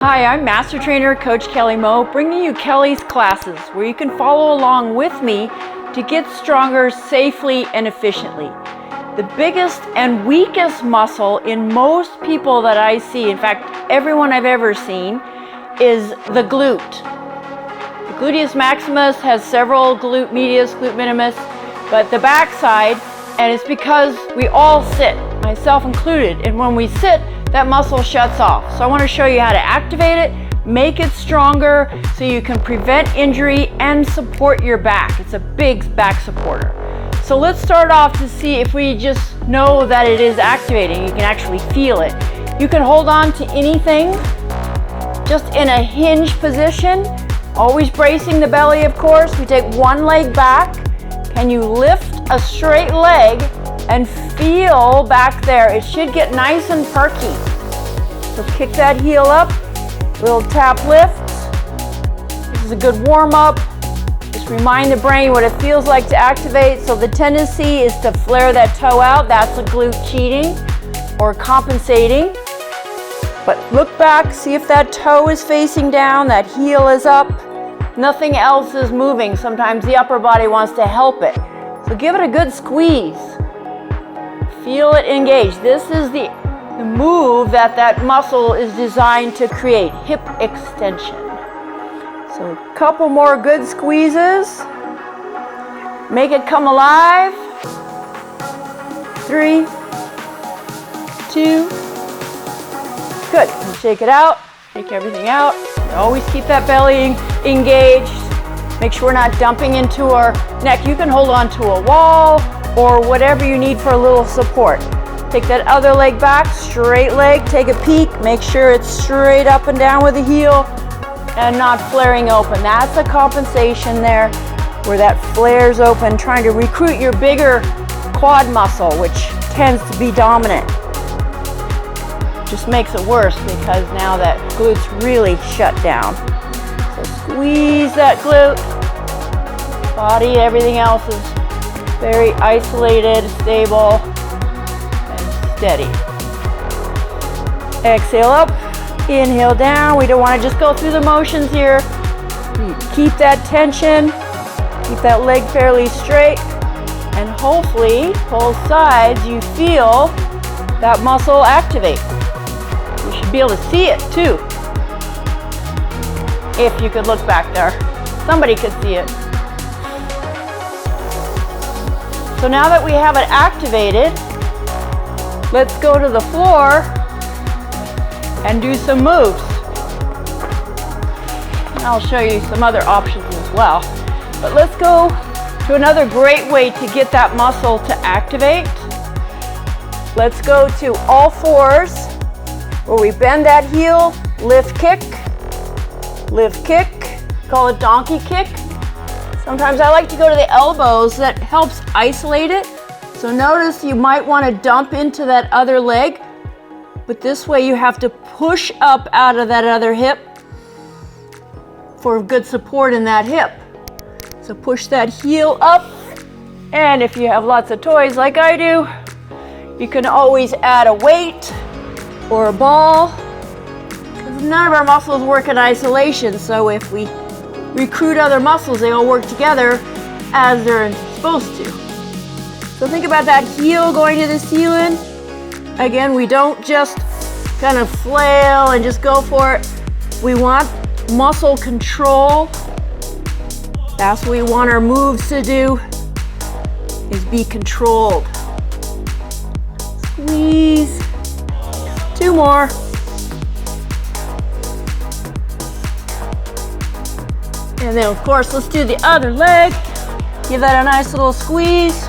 Hi, I'm Master Trainer Coach Kelly Moe, bringing you Kelly's classes, where you can follow along with me to get stronger safely and efficiently. The biggest and weakest muscle in most people that I see, in fact, everyone I've ever seen, is the glute. The gluteus maximus has several glute medius, glute minimus, but the backside, and it's because we all sit, myself included, and when we sit, that muscle shuts off. So I want to show you how to activate it, make it stronger so you can prevent injury and support your back. It's a big back supporter. So let's start off to see if we just know that it is activating. You can actually feel it. You can hold on to anything just in a hinge position, always bracing the belly, of course. We take one leg back. Can you lift a straight leg and feel back there? It should get nice and perky. So kick that heel up, little tap lift. This is a good warm up. Just remind the brain what it feels like to activate. So the tendency is to flare that toe out. That's a glute cheating or compensating. But look back, see if that toe is facing down, that heel is up. Nothing else is moving. Sometimes the upper body wants to help it. So give it a good squeeze. Feel it engage. This is the move that muscle is designed to create, hip extension. So a couple more good squeezes. Make it come alive. 3, 2, good. And shake it out, shake everything out. Always keep that belly engaged. Make sure we're not dumping into our neck. You can hold on to a wall or whatever you need for a little support. Take that other leg back, straight leg, take a peek, make sure it's straight up and down with the heel and not flaring open. That's a compensation there where that flares open, trying to recruit your bigger quad muscle, which tends to be dominant. Just makes it worse because now that glute's really shut down. So squeeze that glute, body, everything else is very isolated, stable, and steady. Exhale up, inhale down. We don't want to just go through the motions here. Keep that tension, keep that leg fairly straight, and hopefully both sides you feel that muscle activate. You should be able to see it too. If you could look back there, somebody could see it. So now that we have it activated, let's go to the floor and do some moves. I'll show you some other options as well. But let's go to another great way to get that muscle to activate. Let's go to all fours, where we bend that heel, lift kick, call it donkey kick. Sometimes I like to go to the elbows. That helps isolate it. So notice you might want to dump into that other leg, but this way you have to push up out of that other hip for good support in that hip. So push that heel up, and if you have lots of toys like I do, you can always add a weight or a ball, because none of our muscles work in isolation. So if we recruit other muscles, they all work together as they're supposed to. So think about that heel going to the ceiling. Again, we don't just kind of flail and just go for it. We want muscle control. That's what we want our moves to do, is be controlled. Squeeze. 2 more. And then, of course, let's do the other leg. Give that a nice little squeeze,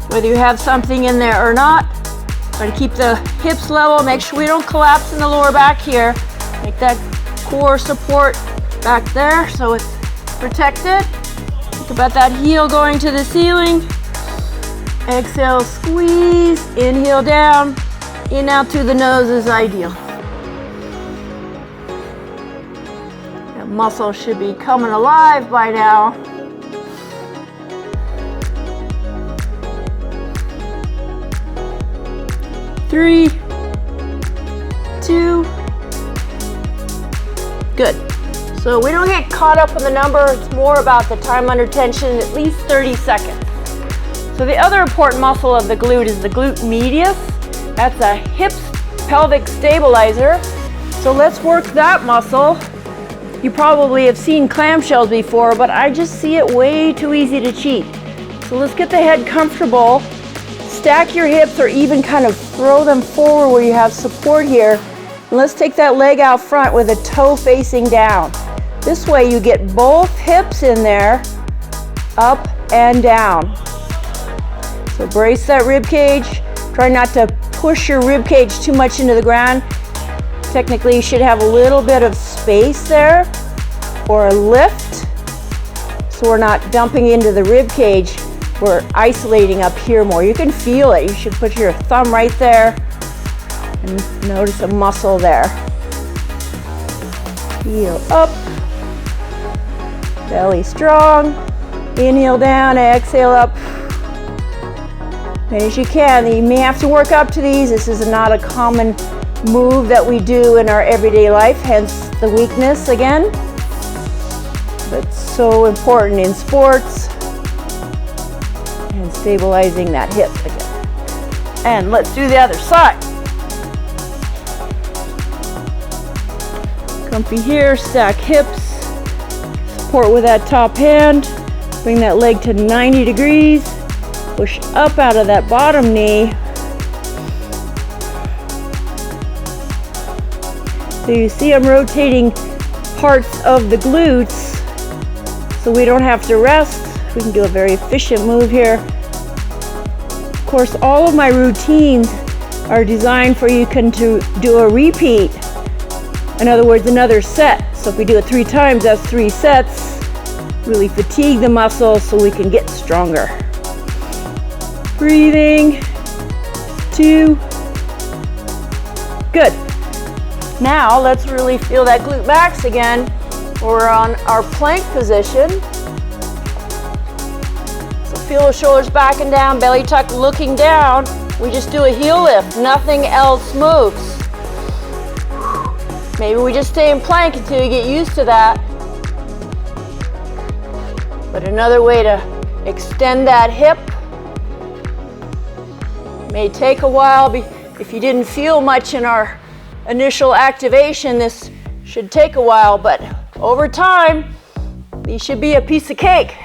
whether you have something in there or not. Try to keep the hips level. Make sure we don't collapse in the lower back here. Make that core support back there so it's protected. Think about that heel going to the ceiling. Exhale, squeeze. Inhale down. In out through the nose is ideal. Muscle should be coming alive by now. Three, 2, Good. So we don't get caught up in the number, it's more about the time under tension, at least 30 seconds. So the other important muscle of the glute is the glute medius. That's a hips pelvic stabilizer. So let's work that muscle. You probably have seen clamshells before, but I just see it way too easy to cheat. So let's get the head comfortable. Stack your hips or even kind of throw them forward where you have support here. And let's take that leg out front with a toe facing down. This way you get both hips in there, up and down. So brace that rib cage. Try not to push your rib cage too much into the ground. Technically you should have a little bit of space there or a lift. So we're not dumping into the rib cage. We're isolating up here more. You can feel it. You should put your thumb right there and notice a muscle there. Heel up. Belly strong, inhale down, exhale up. As you can, you may have to work up to these. This is not a common move that we do in our everyday life, hence the weakness again. But so important in sports and stabilizing that hip again. And let's do the other side. Comfy here, stack hips. Support with that top hand, bring that leg to 90 degrees, push up out of that bottom knee. So you see I'm rotating parts of the glutes so we don't have to rest. We can do a very efficient move here. Of course, all of my routines are designed for you to do a repeat. In other words, another set. So if we do it 3 times, that's 3 sets. Really fatigue the muscle so we can get stronger. Breathing. 2. Good. Now let's really feel that glute max again. We're on our plank position. So feel the shoulders back and down, belly tucked looking down. We just do a heel lift, nothing else moves. Maybe we just stay in plank until you get used to that. But another way to extend that hip. May take a while. If you didn't feel much in our initial activation, this should take a while, but over time, these should be a piece of cake.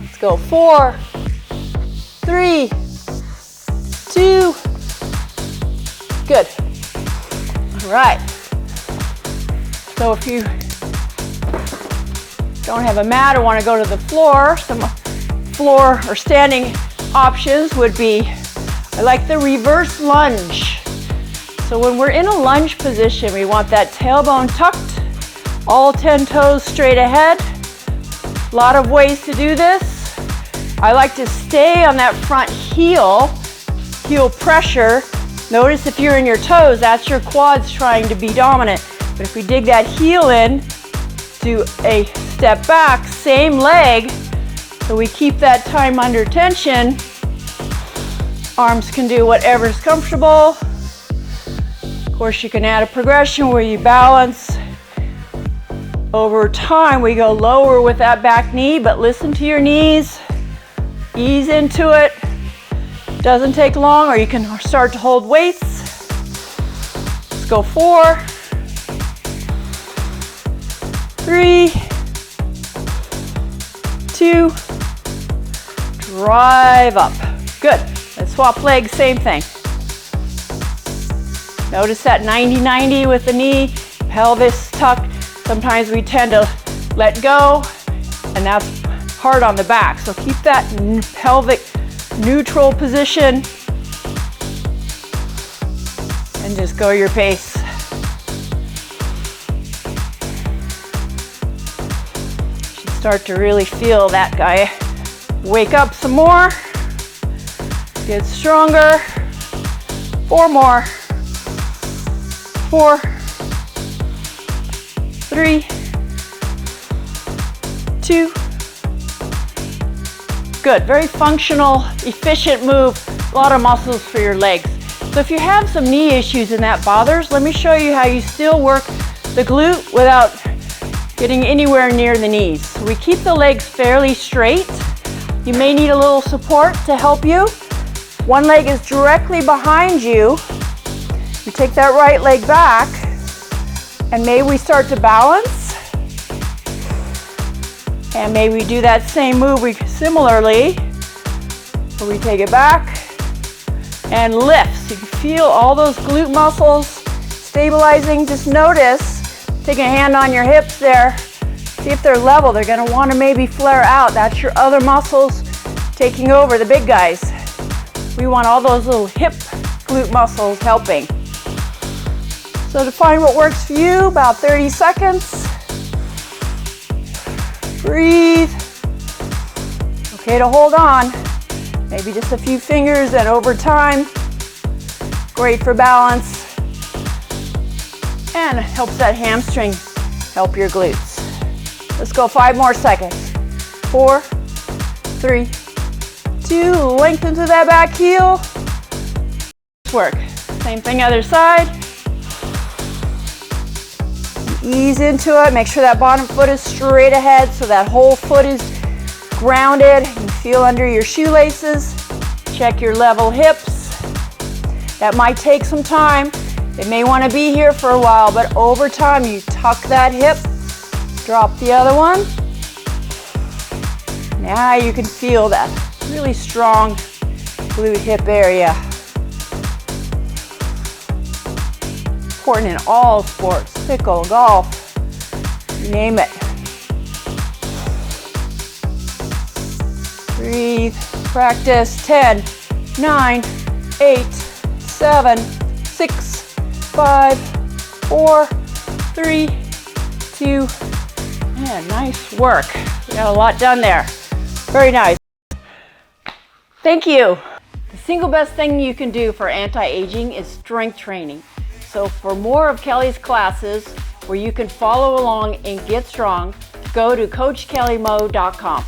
Let's go. 4, 3, 2, good. All right. So if you don't have a mat or want to go to the floor, some floor or standing options would be, I like the reverse lunge. So when we're in a lunge position, we want that tailbone tucked, all 10 toes straight ahead. A lot of ways to do this. I like to stay on that front heel pressure. Notice if you're in your toes, that's your quads trying to be dominant. But if we dig that heel in, do a step back, same leg, so we keep that time under tension. Arms can do whatever's comfortable. Of course, you can add a progression where you balance. Over time, we go lower with that back knee, but listen to your knees. Ease into it. Doesn't take long, or you can start to hold weights. Let's go. 4, 3, 2, drive up. Good. Let's swap legs, same thing. Notice that 90-90 with the knee, pelvis tucked. Sometimes we tend to let go, and that's hard on the back. So keep that pelvic neutral position and just go your pace. You should start to really feel that guy wake up some more. Get stronger. 4 more. 4, 3, 2. Good, very functional, efficient move. A lot of muscles for your legs. So So if you have some knee issues and that bothers, let me show you how you still work the glute without getting anywhere near the knees. So we keep the legs fairly straight. You may need a little support to help you. One leg is directly behind you. You take that right leg back, and may we start to balance. And may we do that same move similarly, where we take it back and lift. So you can feel all those glute muscles stabilizing. Just notice, take a hand on your hips there. See if they're level. They're gonna wanna maybe flare out. That's your other muscles taking over, the big guys. We want all those little hip glute muscles helping. So to find what works for you, about 30 seconds. Breathe. Okay to hold on. Maybe just a few fingers, and over time, great for balance. And it helps that hamstring help your glutes. Let's go 5 more seconds. 4, 3, 2, lengthen to that back heel. Work. Same thing other side. Ease into it. Make sure that bottom foot is straight ahead so that whole foot is grounded. You feel under your shoelaces. Check your level hips. That might take some time. It may want to be here for a while, but over time you tuck that hip. Drop the other one. Now you can feel that really strong glute hip area. Important in all sports, pickle, golf, you name it. Breathe, practice. 10, 9, 8, 7, 6, 5, 4, 3, 2, and nice work. We got a lot done there. Very nice. Thank you. The single best thing you can do for anti-aging is strength training. So for more of Kelly's classes where you can follow along and get strong, go to CoachKellyMo.com.